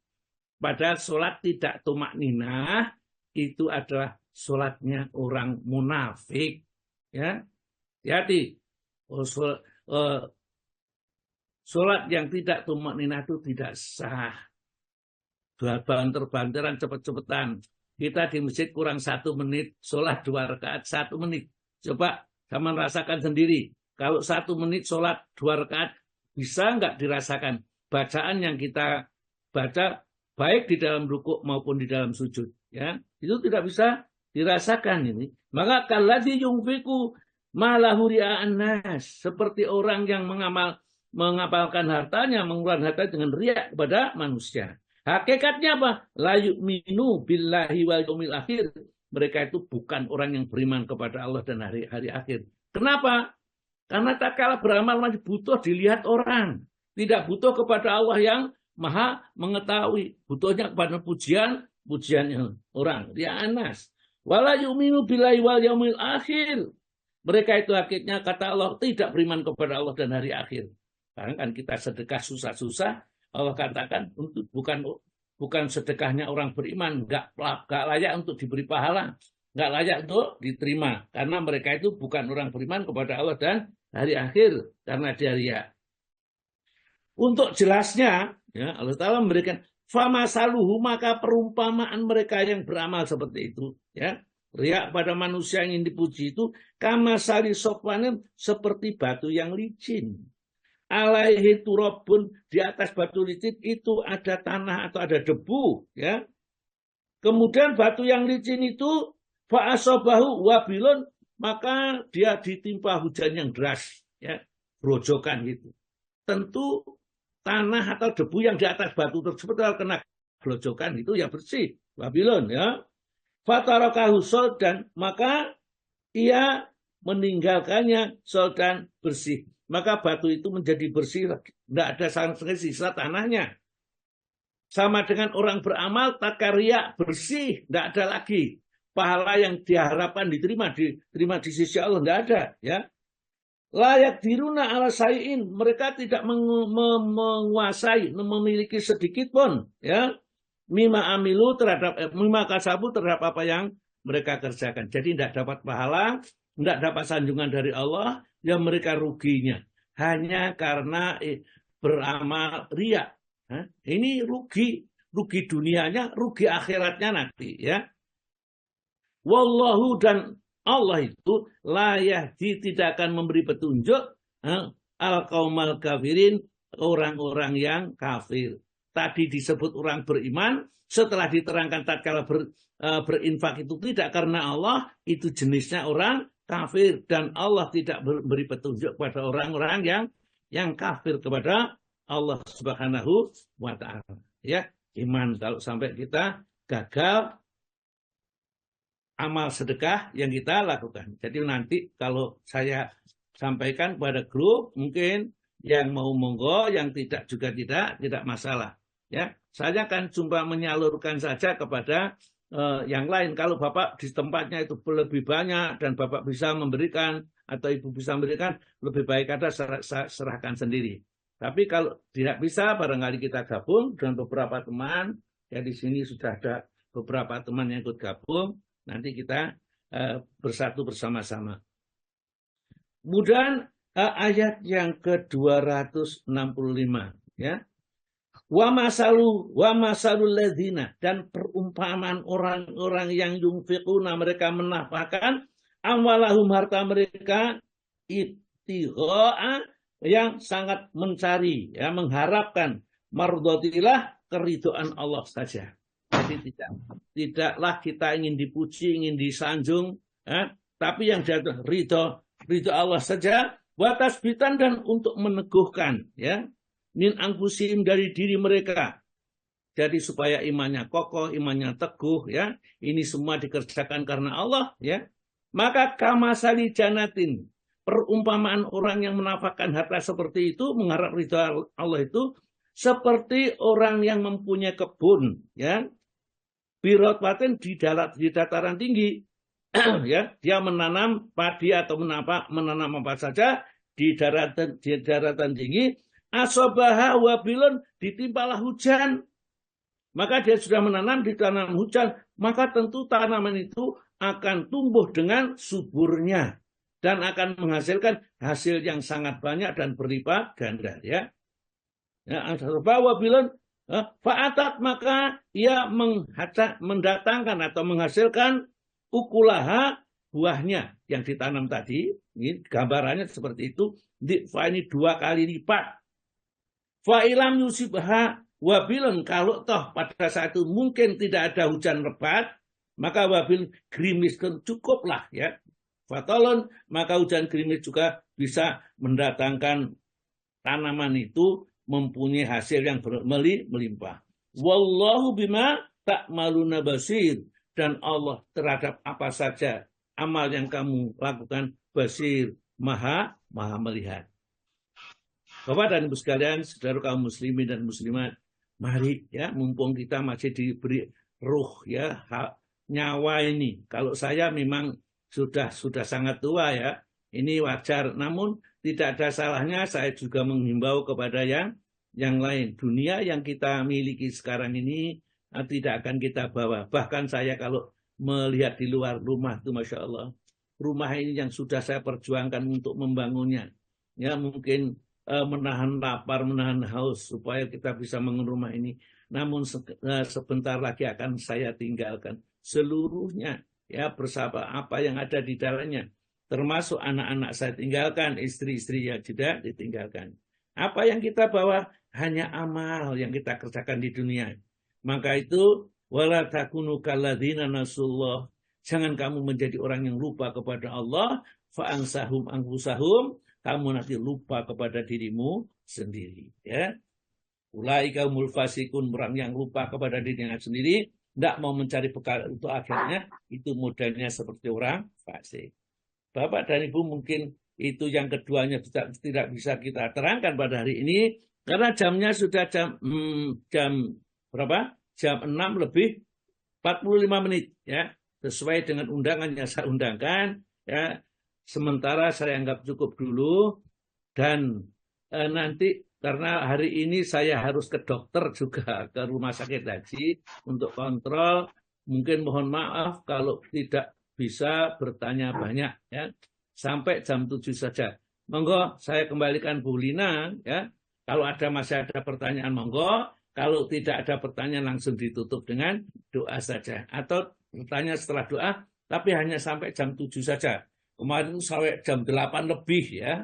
Padahal sholat tidak tumak ninah itu adalah sholatnya orang munafik. Ya, jadi sholat yang tidak tumak ninah itu tidak sah. Banter-banteran, cepet-cepetan. Kita di masjid kurang 1 menit, sholat 2 rakaat 1 menit. Coba sama rasakan sendiri. Kalau 1 menit sholat 2 rakaat, bisa nggak dirasakan bacaan yang kita baca baik di dalam rukuk maupun di dalam sujud? Ya, itu tidak bisa dirasakan ini. Maka kalladzi yunfiku, Malahu ria'an nas, seperti orang yang mengapalkan hartanya, mengeluarkan harta dengan riak kepada manusia. Hakikatnya apa? La yu'minu billahi wal yaumil akhir. Mereka itu bukan orang yang beriman kepada Allah dan hari akhir. Kenapa? Karena tak kalah beramal masih butuh dilihat orang. Tidak butuh kepada Allah yang maha mengetahui. Butuhnya kepada pujian orang. Ria'an nas. Wala yu'minu billahi wal yaumil akhir. Mereka itu akhirnya kata Allah tidak beriman kepada Allah dan hari akhir. Karena kan kita sedekah susah-susah, Allah katakan untuk bukan sedekahnya orang beriman, nggak layak untuk diberi pahala, nggak layak untuk diterima. Karena mereka itu bukan orang beriman kepada Allah dan hari akhir, karena dia riya. Untuk jelasnya, ya, Allah Ta'ala memberikan famasaluhu, maka perumpamaan mereka yang beramal seperti itu, ya. Riak pada manusia yang ingin dipuji itu kamasali sofwanin, seperti batu yang licin. Alaihi turabun, di atas batu licin itu ada tanah atau ada debu, ya. Kemudian batu yang licin itu fa'asobahu wabilun, maka dia ditimpa hujan yang deras, ya, grojokan gitu. Tentu tanah atau debu yang di atas batu tersebut kalau kena grojokan itu ya bersih, wabilun, ya. Fatarakahu soldan, maka ia meninggalkannya soldan, bersih. Maka batu itu menjadi bersih, tidak ada sisa tanahnya. Sama dengan orang beramal, takarya, bersih, tidak ada lagi. Pahala yang diharapkan diterima di sisi Allah, tidak ada. Ya. Layak diruna ala sayin, mereka tidak menguasai, memiliki sedikit pun, ya. Mima amilu terhadap mima kasabu terhadap apa yang mereka kerjakan. Jadi tidak dapat pahala, tidak dapat sanjungan dari Allah, yang mereka ruginya hanya karena beramal riya. Ini rugi dunianya, rugi akhiratnya nanti, ya. Wallahu, dan Allah itu la yahdi, tidak akan memberi petunjuk al-qaumal kafirin, orang-orang yang kafir. Tadi disebut orang beriman, setelah diterangkan tatkala berinfak itu tidak karena Allah, itu jenisnya orang kafir, dan Allah tidak memberi petunjuk kepada orang-orang yang kafir kepada Allah Subhanahu wa Ta'ala. Ya, iman kalau sampai kita gagal amal sedekah yang kita lakukan. Jadi nanti kalau saya sampaikan pada grup, mungkin yang mau monggo, yang tidak juga tidak masalah. Ya, saya akan cuma menyalurkan saja kepada yang lain. Kalau Bapak di tempatnya itu lebih banyak dan Bapak bisa memberikan atau Ibu bisa memberikan, lebih baik ada serahkan sendiri. Tapi kalau tidak bisa, barangkali kita gabung dengan beberapa teman. Ya, di sini sudah ada beberapa teman yang ikut gabung. Nanti kita bersatu bersama-sama. Kemudian ayat yang ke-265, ya. Wa masalul ladzina, dan perumpamaan orang-orang yang yunfiquna, mereka menafkahkan amwalahum, harta mereka, ibtigha'a, yang sangat mencari, ya, mengharapkan mardhatillah, keridhaan Allah saja. Jadi tidaklah kita ingin dipuji, ingin disanjung, ya, tapi yang jatuh ridho Allah saja, wa tasbitan, dan untuk meneguhkan, ya, min angkusim, dari diri mereka. Jadi supaya imannya kokoh, imannya teguh, ya. Ini semua dikerjakan karena Allah, ya. Maka kamasali janatin, perumpamaan orang yang menafkahkan harta seperti itu, mengharap ridha Allah itu, seperti orang yang mempunyai kebun, ya. Birotwatin, di dataran tinggi, ya. Dia menanam padi atau menanam apa saja di daratan tinggi. Asobaha wabilun, ditimpalah hujan. Maka dia sudah menanam di tanah hujan, maka tentu tanaman itu akan tumbuh dengan suburnya dan akan menghasilkan hasil yang sangat banyak dan berlipat ganda, ya. Ya, asobaha wabilun fa'atat, maka ia mendatangkan atau menghasilkan ukulaha, buahnya yang ditanam tadi. Ini gambarannya seperti itu. Ini 2 kali lipat. Fa'ilam yusibha wabilun, kalau toh pada saat itu mungkin tidak ada hujan lebat, maka wabil gerimis, cukuplah, ya. fatalun, maka hujan gerimis juga bisa mendatangkan tanaman itu mempunyai hasil yang melimpah. Wallahu bima ta'maluna basir, dan Allah terhadap apa saja amal yang kamu lakukan basir, maha melihat. Bapak dan Ibu sekalian, saudara kaum muslimin dan muslimat, mari ya, mumpung kita masih diberi ruh ya, nyawa ini. Kalau saya memang sudah sangat tua ya, ini wajar. Namun tidak ada salahnya saya juga menghimbau kepada yang lain. Dunia yang kita miliki sekarang ini tidak akan kita bawa. Bahkan saya kalau melihat di luar rumah itu, Masya Allah, rumah ini yang sudah saya perjuangkan untuk membangunnya. Ya mungkin menahan lapar, menahan haus supaya kita bisa membangun rumah ini. Namun sebentar lagi akan saya tinggalkan seluruhnya, ya bersama apa yang ada di dalamnya, termasuk anak-anak saya tinggalkan, istri-istri yang tidak ditinggalkan. Apa yang kita bawa hanya amal yang kita kerjakan di dunia. Maka itu wala takunu kalladzina nasullah, jangan kamu menjadi orang yang lupa kepada Allah, fa ansahum anfusahum, kamu nanti lupa kepada dirimu sendiri, ya. Ulaika humul fasikun, orang yang lupa kepada dirinya sendiri, tidak mau mencari bekal untuk akhirnya, itu modelnya seperti orang fasik. Bapak dan Ibu, mungkin itu yang keduanya tidak bisa kita terangkan pada hari ini, karena jamnya sudah jam berapa? Jam 6 lebih 45 menit, ya, sesuai dengan undangan yang saya undangkan, ya. Sementara saya anggap cukup dulu, dan nanti karena hari ini saya harus ke dokter juga, ke rumah sakit haji untuk kontrol. Mungkin mohon maaf kalau tidak bisa bertanya banyak, ya. Sampai jam 7 saja. Monggo saya kembalikan Bu Lina, ya. Kalau masih ada pertanyaan, monggo. Kalau tidak ada pertanyaan, langsung ditutup dengan doa saja. Atau bertanya setelah doa, tapi hanya sampai jam 7 saja. Kemarin itu sampai jam 8 lebih, ya.